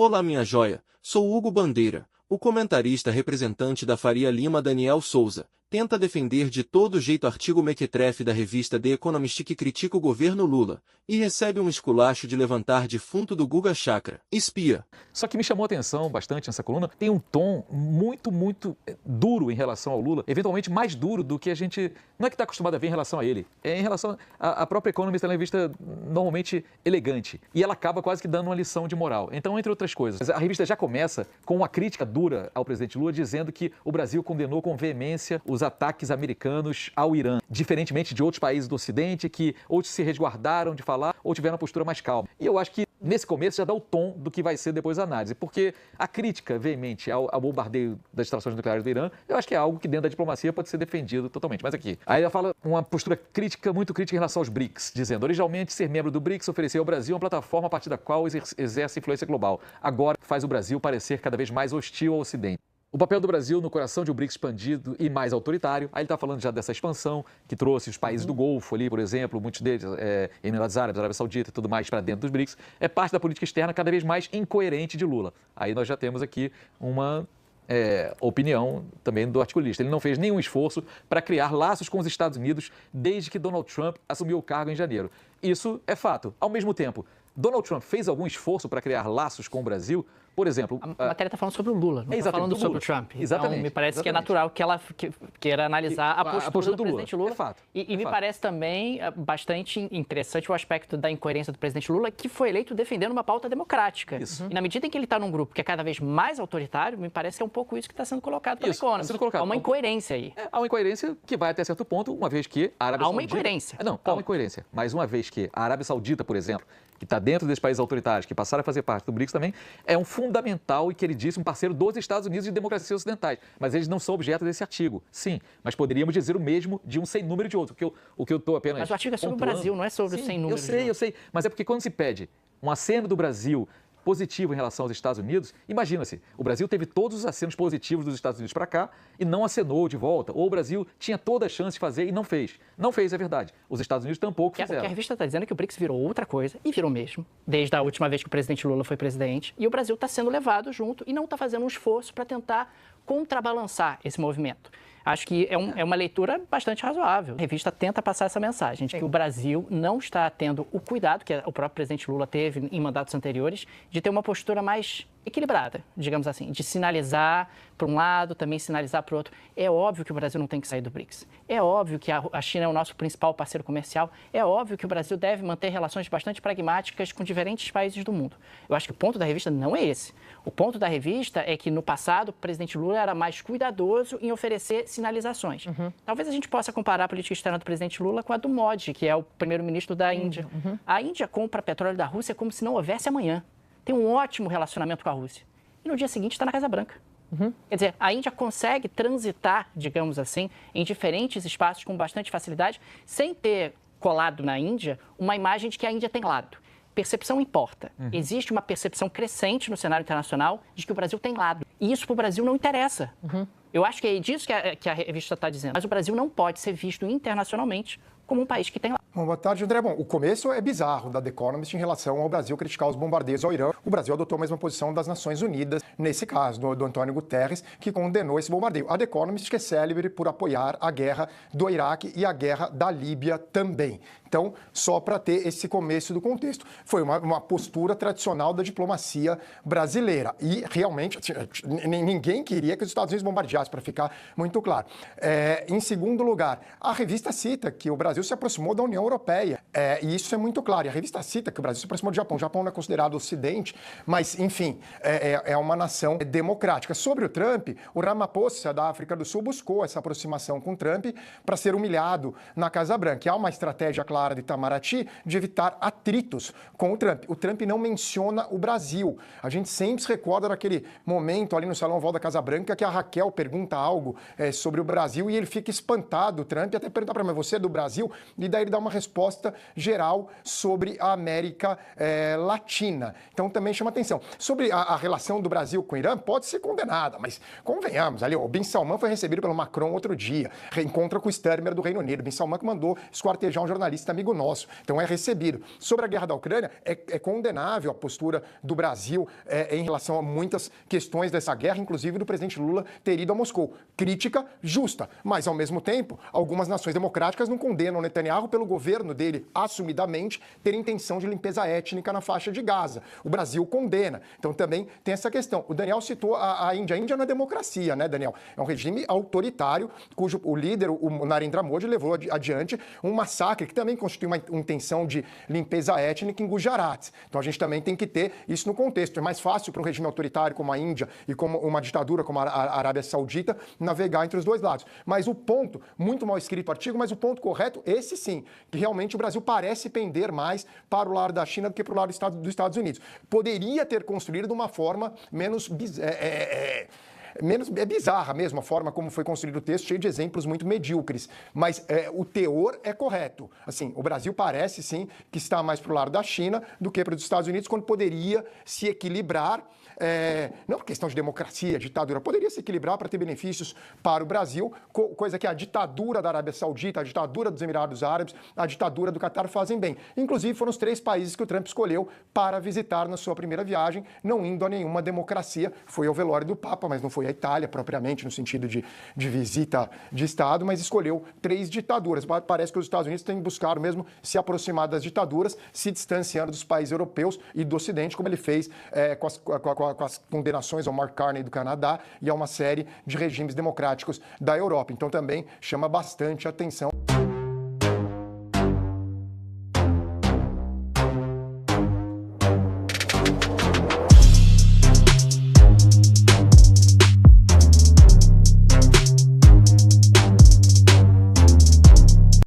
Olá minha joia, sou Hugo Bandeira, o comentarista representante da Faria Lima Daniel Souza. Tenta defender de todo jeito artigo mequetrefe da revista The Economist que critica o governo Lula, e recebe um esculacho de levantar defunto do Guga Chakra. Espia. Só que me chamou a atenção bastante nessa coluna, tem um tom muito duro em relação ao Lula, eventualmente mais duro do que a gente, não é que está acostumado a ver em relação a ele, é em relação à própria Economist, ela é uma revista normalmente elegante, e ela acaba quase que dando uma lição de moral. Então, entre outras coisas, a revista já começa com uma crítica dura ao presidente Lula, dizendo que o Brasil condenou com veemência os ataques americanos ao Irã, diferentemente de outros países do Ocidente que ou se resguardaram de falar ou tiveram uma postura mais calma. E eu acho que nesse começo já dá o tom do que vai ser depois a análise, porque a crítica veemente ao bombardeio das instalações nucleares do Irã, eu acho que é algo que dentro da diplomacia pode ser defendido totalmente. Mas aqui, aí ela fala uma postura crítica, muito crítica em relação aos BRICS, dizendo, originalmente ser membro do BRICS ofereceu ao Brasil uma plataforma a partir da qual exerce influência global. Agora faz o Brasil parecer cada vez mais hostil ao Ocidente. O papel do Brasil no coração de um BRICS expandido e mais autoritário. Aí ele está falando já dessa expansão que trouxe os países do Golfo ali, por exemplo, muitos deles, Emirados Árabes, Arábia Saudita e tudo mais para dentro dos BRICS. É parte da política externa cada vez mais incoerente de Lula. Aí nós já temos aqui uma opinião também do articulista. Ele não fez nenhum esforço para criar laços com os Estados Unidos desde que Donald Trump assumiu o cargo em janeiro. Isso é fato. Ao mesmo tempo, Donald Trump fez algum esforço para criar laços com o Brasil? Por exemplo... A matéria está falando sobre o Lula, não está falando sobre o Trump. Exatamente. Então, me parece que é natural que ela queira analisar a postura do presidente Lula. É fato. E me parece também bastante interessante o aspecto da incoerência do presidente Lula, que foi eleito defendendo uma pauta democrática. Isso. E na medida em que ele está num grupo que é cada vez mais autoritário, me parece que é um pouco isso que está sendo colocado pela Economist. Há uma incoerência aí. Há uma incoerência que vai até certo ponto, uma vez que a Arábia Saudita... Há uma incoerência. Não, há uma incoerência. Mas uma vez que a Arábia Saudita, por exemplo, que está dentro desses países autoritários, que passaram a fazer parte do BRICS também, é um fundamental e queridíssimo parceiro dos Estados Unidos e de democracias ocidentais. Mas eles não são objeto desse artigo. Sim, mas poderíamos dizer o mesmo de um sem número de outros. O que eu estou apenas... Mas o artigo é sobre o Brasil, não é sobre o sem número. Eu sei. Mas é porque quando se pede um aceno do Brasil positivo em relação aos Estados Unidos, imagina-se, o Brasil teve todos os acenos positivos dos Estados Unidos para cá e não acenou de volta. Ou o Brasil tinha toda a chance de fazer e não fez. Não fez, é verdade. Os Estados Unidos tampouco fizeram. O que a revista está dizendo é que o BRICS virou outra coisa, e virou mesmo, desde a última vez que o presidente Lula foi presidente, e o Brasil está sendo levado junto e não está fazendo um esforço para tentar contrabalançar esse movimento. Acho que é uma leitura bastante razoável. A revista tenta passar essa mensagem de que o Brasil não está tendo o cuidado que o próprio presidente Lula teve em mandatos anteriores de ter uma postura mais equilibrada, digamos assim, de sinalizar para um lado, também sinalizar para o outro. É óbvio que o Brasil não tem que sair do BRICS. É óbvio que a China é o nosso principal parceiro comercial. É óbvio que o Brasil deve manter relações bastante pragmáticas com diferentes países do mundo. Eu acho que o ponto da revista não é esse. O ponto da revista é que, no passado, o presidente Lula era mais cuidadoso em oferecer sinalizações. Talvez a gente possa comparar a política externa do presidente Lula com a do Modi, que é o primeiro-ministro da Índia. A Índia compra petróleo da Rússia como se não houvesse amanhã. Tem um ótimo relacionamento com a Rússia. E no dia seguinte está na Casa Branca. Quer dizer, a Índia consegue transitar, digamos assim, em diferentes espaços com bastante facilidade, sem ter colado na Índia uma imagem de que a Índia tem lado. Percepção importa. Existe uma percepção crescente no cenário internacional de que o Brasil tem lado. E isso para o Brasil não interessa. Eu acho que é disso que a revista está dizendo. Mas o Brasil não pode ser visto internacionalmente como um país que tem lado. Bom, boa tarde, André. Bom, o começo é bizarro da The Economist em relação ao Brasil criticar os bombardeios ao Irã. O Brasil adotou a mesma posição das Nações Unidas, nesse caso, do Antônio Guterres, que condenou esse bombardeio. A The Economist que é célebre por apoiar a guerra do Iraque e a guerra da Líbia também. Então, só para ter esse começo do contexto. Foi uma postura tradicional da diplomacia brasileira. E, realmente, ninguém queria que os Estados Unidos bombardeassem, para ficar muito claro. Em segundo lugar, a revista cita que o Brasil se aproximou da União Europeia. E isso é muito claro. E a revista cita que o Brasil se aproximou do Japão. O Japão não é considerado Ocidente, mas, enfim, é uma nação democrática. Sobre o Trump, o Ramaphosa, da África do Sul, buscou essa aproximação com o Trump para ser humilhado na Casa Branca. E há uma estratégia clara de Itamaraty de evitar atritos com o Trump. O Trump não menciona o Brasil. A gente sempre se recorda daquele momento ali no Salão Oval da Casa Branca que a Raquel pergunta algo sobre o Brasil e ele fica espantado, o Trump, até pergunta para mim, você é do Brasil? Brasil, e daí ele dá uma resposta geral sobre a América Latina. Então também chama atenção. Sobre a relação do Brasil com o Irã, pode ser condenada, mas convenhamos, ali o Bin Salman foi recebido pelo Macron outro dia, reencontra com o Sturmer do Reino Unido, Bin Salman que mandou esquartejar um jornalista amigo nosso, então é recebido. Sobre a guerra da Ucrânia, é condenável a postura do Brasil em relação a muitas questões dessa guerra, inclusive do presidente Lula ter ido a Moscou. Crítica justa, mas ao mesmo tempo, algumas nações democráticas não condenam Netanyahu pelo governo dele, assumidamente, ter intenção de limpeza étnica na faixa de Gaza. O Brasil condena. Então também tem essa questão. O Daniel citou a Índia. A Índia não é democracia, né, Daniel? É um regime autoritário, cujo o líder, o Narendra Modi, levou adiante um massacre que também constitui uma intenção de limpeza étnica em Gujarat. Então a gente também tem que ter isso no contexto. É mais fácil para um regime autoritário como a Índia e como uma ditadura como a Arábia Saudita navegar entre os dois lados. Mas o ponto, muito mal escrito o artigo, mas o ponto correto, esse sim, que realmente o Brasil parece pender mais para o lado da China do que para o lado dos Estados Unidos. Poderia ter construído de uma forma menos bizarra mesmo a forma como foi construído o texto, cheio de exemplos muito medíocres, mas o teor é correto. Assim, o Brasil parece, sim, que está mais para o lado da China do que para os Estados Unidos, quando poderia se equilibrar, não por questão de democracia, ditadura, poderia se equilibrar para ter benefícios para o Brasil, coisa que a ditadura da Arábia Saudita, a ditadura dos Emirados Árabes, a ditadura do Catar fazem bem. Inclusive, foram os 3 países que o Trump escolheu para visitar na sua primeira viagem, não indo a nenhuma democracia. Foi ao velório do Papa, mas não foi a Itália, propriamente, no sentido de visita de Estado, mas escolheu 3 ditaduras. Parece que os Estados Unidos têm buscado mesmo se aproximar das ditaduras, se distanciando dos países europeus e do Ocidente, como ele fez com as condenações ao Mark Carney do Canadá e a uma série de regimes democráticos da Europa. Então também chama bastante atenção